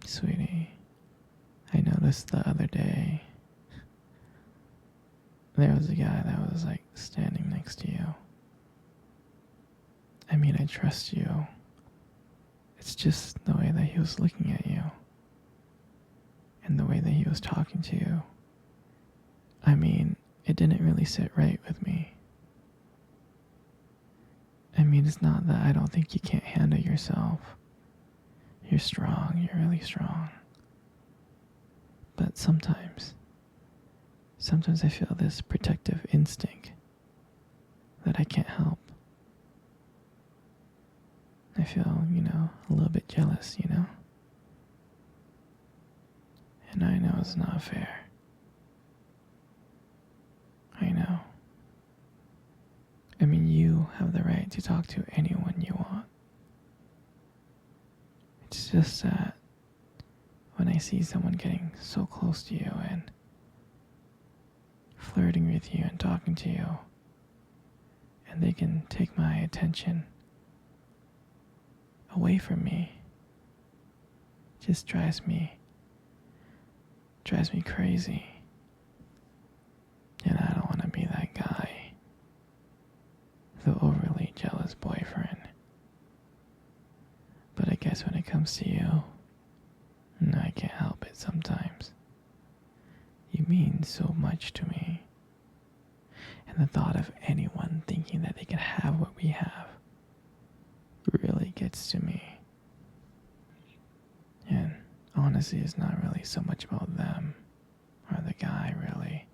Sweetie, I noticed the other day there was a guy that was like standing next to you. I mean, I trust you. It's just the way that he was looking at you and the way that he was talking to you. I mean, it didn't really sit right with me. I mean, it's not that I don't think you can't handle yourself. You're strong, you're really strong. But sometimes I feel this protective instinct that I can't help. I feel, a little bit jealous, And I know it's not fair. I know. I mean, you have the right to talk to anyone you want. It's just that when I see someone getting so close to you and flirting with you and talking to you, and they can take my attention away from me, it just drives me crazy. And I don't want to be that guy, the overly jealous boyfriend. But I guess when it comes to you, I can't help it sometimes. You mean so much to me. And the thought of anyone thinking that they can have what we have really gets to me. And honestly, it's not really so much about them or the guy, really.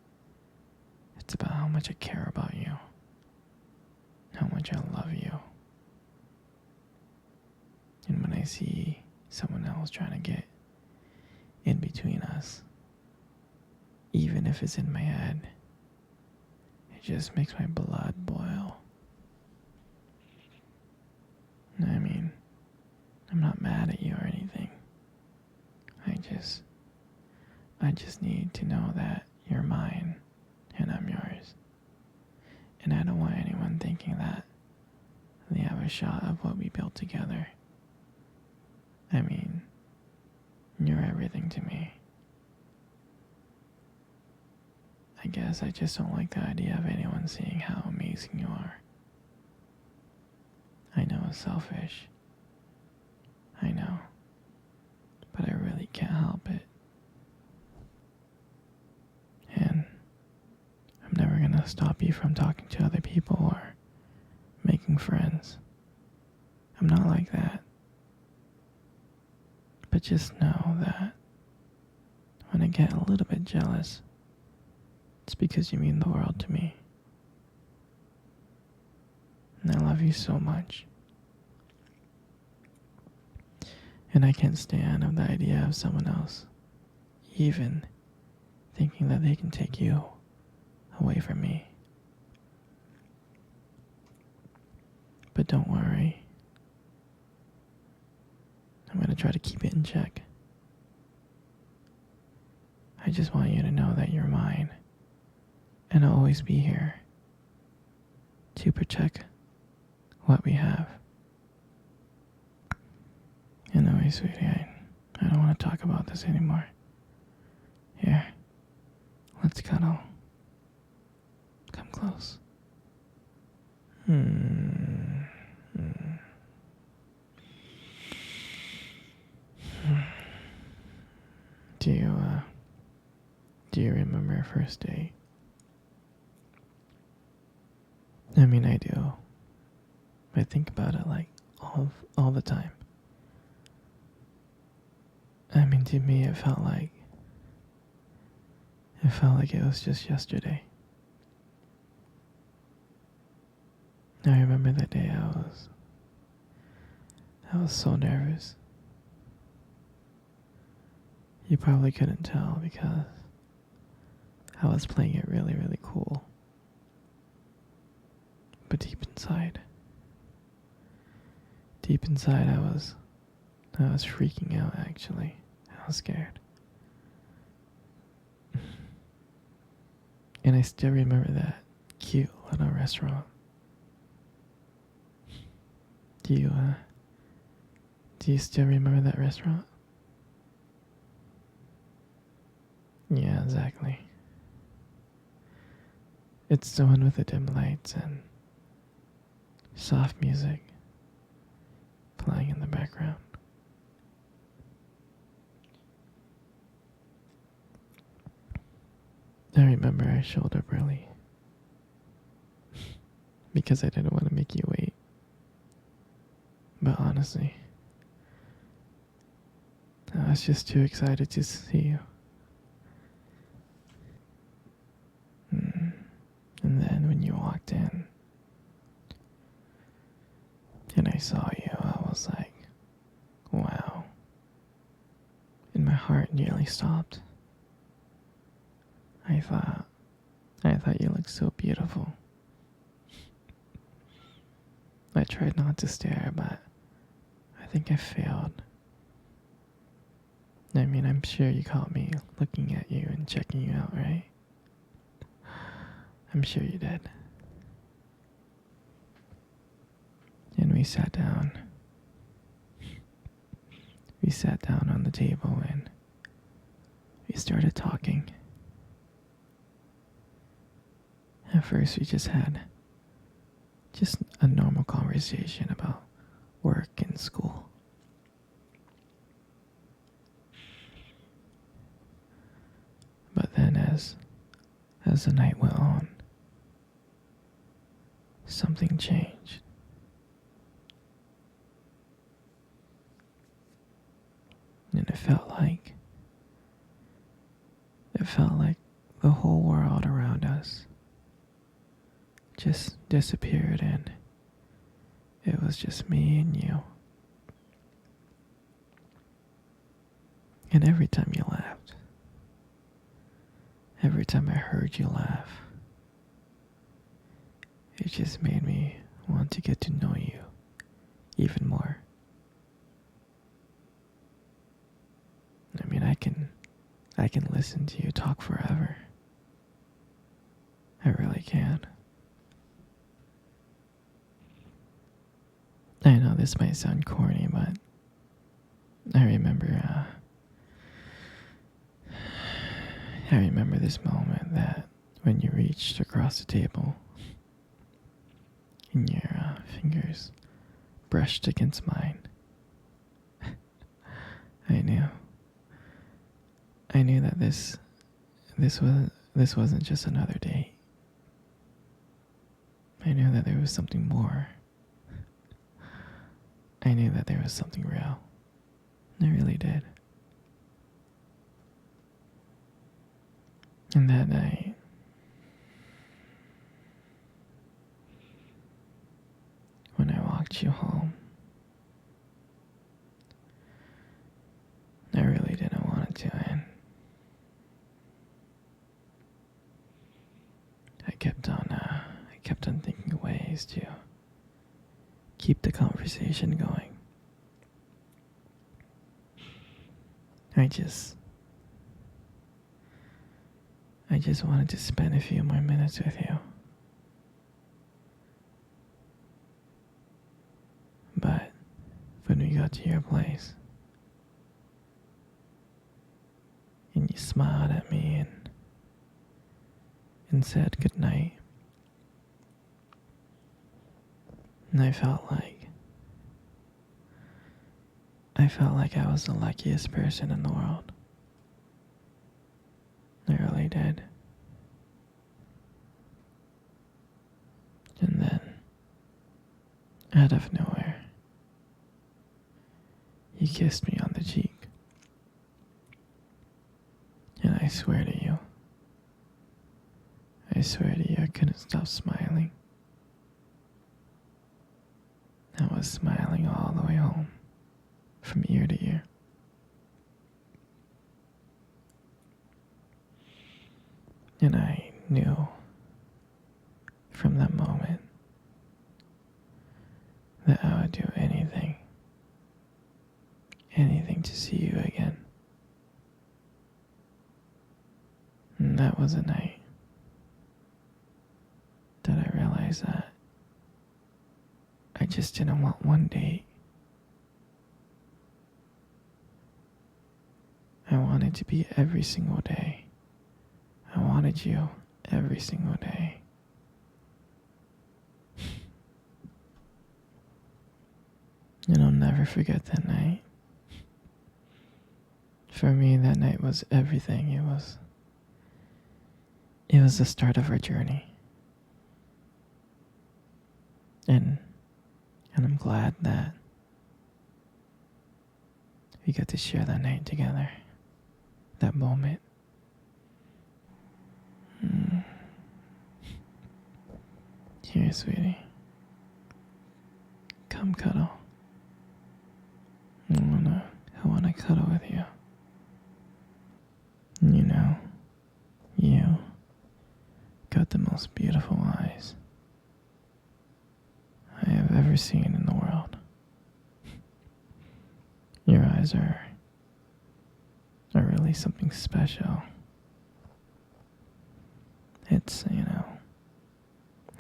It's about how much I care about you, how much I love you. And when I see someone else trying to get in between us, even if it's in my head, it just makes my blood boil. I mean, I'm not mad at you or anything. I just need to know that you're mine and I'm yours. And I don't want anyone thinking that they have a shot of what we built together. I mean, you're everything to me. I guess I just don't like the idea of anyone seeing how amazing you are. I know it's selfish. I know. But I really can't help it. And I'm never gonna stop you from talking to other people or making friends. I'm not like that. But just know that when I get a little bit jealous, it's because you mean the world to me. And I love you so much. And I can't stand of the idea of someone else even thinking that they can take you away from me. But don't worry. I'm going to try to keep it in check. I just want you to know that you're mine. And I'll always be here to protect what we have. Anyway, sweetie, I don't want to talk about this anymore. Here, let's cuddle. Come close. Do you remember our first date? I mean, I do. I think about it like all the time. I mean, to me, it felt like it was just yesterday. I remember that day I was so nervous. You probably couldn't tell because I was playing it really, really cool. But deep inside, I was freaking out, actually. I was scared. And I still remember that cute little restaurant. Do you still remember that restaurant? Yeah, exactly. It's the one with the dim lights and soft music playing in the background. I remember I showed up early because I didn't want to make you wait. But honestly, I was just too excited to see you. Mm. And then when you walked in and I saw you, I was like, wow. And my heart nearly stopped. I thought you looked so beautiful. I tried not to stare, but I think I failed. I mean, I'm sure you caught me looking at you and checking you out, right? I'm sure you did. And we sat down. We sat down on the table and we started talking. At first, we just had a normal conversation about work and school. But then as the night went on, something changed. And it felt like the whole world around us just disappeared and it was just me and you. And every time you laughed, every time I heard you laugh, it just made me want to get to know you even more. I mean, I can listen to you talk forever. I really can. I know this might sound corny, but I remember this moment that when you reached across the table and your fingers brushed against mine. I knew that this wasn't just another date. I knew that there was something more. I knew that there was something real. I really did. And that night, when I walked you home, I really didn't want it to end. I kept on thinking of ways to keep the conversation going. I just wanted to spend a few more minutes with you. But when we got to your place, and you smiled at me and said goodnight, and I felt like I was the luckiest person in the world. I really did. And then, out of nowhere, you kissed me on the cheek. And I swear to you, I couldn't stop smiling. I was smiling all the way home, from ear to ear. And I knew from that moment that I would do anything to see you again. And that was a night that I realized that I just didn't want one date. I wanted to be every single day wanted you every single day. And I'll never forget that night. For me, that night was everything. It was the start of our journey. And I'm glad that we got to share that night together. That moment. Here, sweetie. Come cuddle. I wanna cuddle with you. You know, you got the most beautiful eyes I have ever seen in the world. Your eyes are really something special.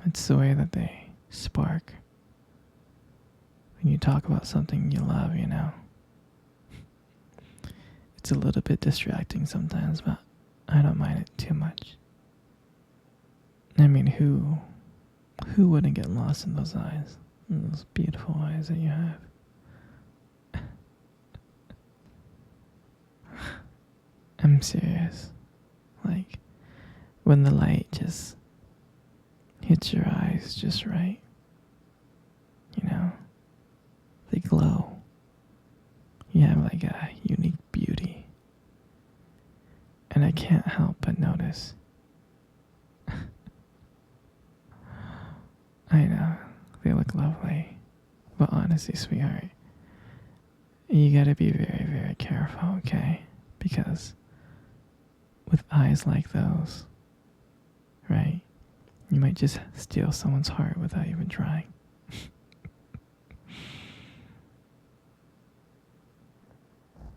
It's the way that they spark when you talk about something you love, It's a little bit distracting sometimes, but I don't mind it too much. I mean, who wouldn't get lost in those eyes? In those beautiful eyes that you have. I'm serious. Like, when the light just hits your eyes just right, they glow. You have like a unique beauty. And I can't help but notice. I know, they look lovely. But honestly, sweetheart, you gotta be very, very careful, okay? Because with eyes like those, right, you might just steal someone's heart without even trying.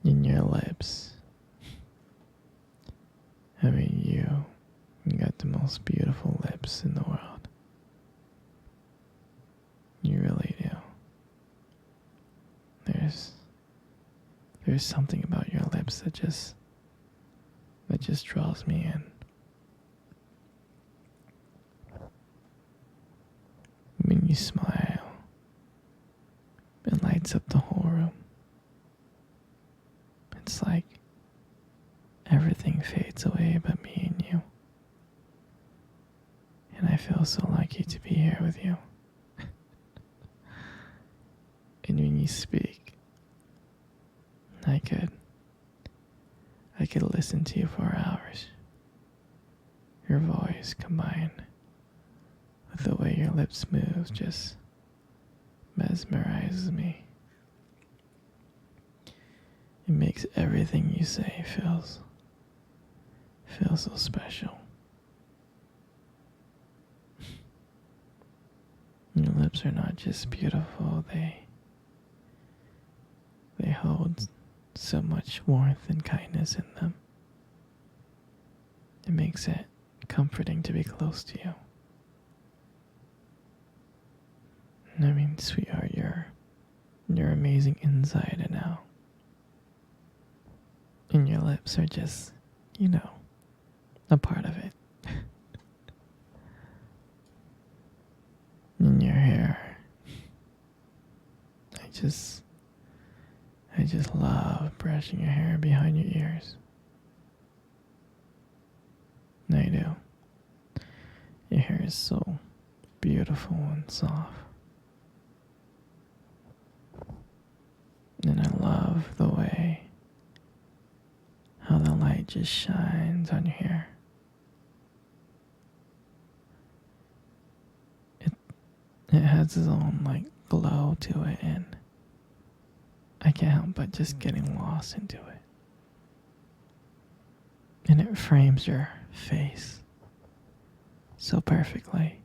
In your lips. I mean, you got the most beautiful lips in the world. You really do. There's something about your lips that just draws me in. When you smile, it lights up the whole room. It's like everything fades away but me and you. And I feel so lucky to be here with you. And when you speak, I could listen to you for hours. Your voice combined with the way your lips move just mesmerizes me. It makes everything you say feel so special. Your lips are not just beautiful, they hold so much warmth and kindness in them. It makes it comforting to be close to you. I mean, sweetheart, you're amazing inside and out. And your lips are just, a part of it. And your hair. I just love brushing your hair behind your ears. I do. Your hair is so beautiful and soft. And I love the way how the light just shines on your hair. It has its own glow to it, and I can't help but just getting lost into it. And it frames your face so perfectly.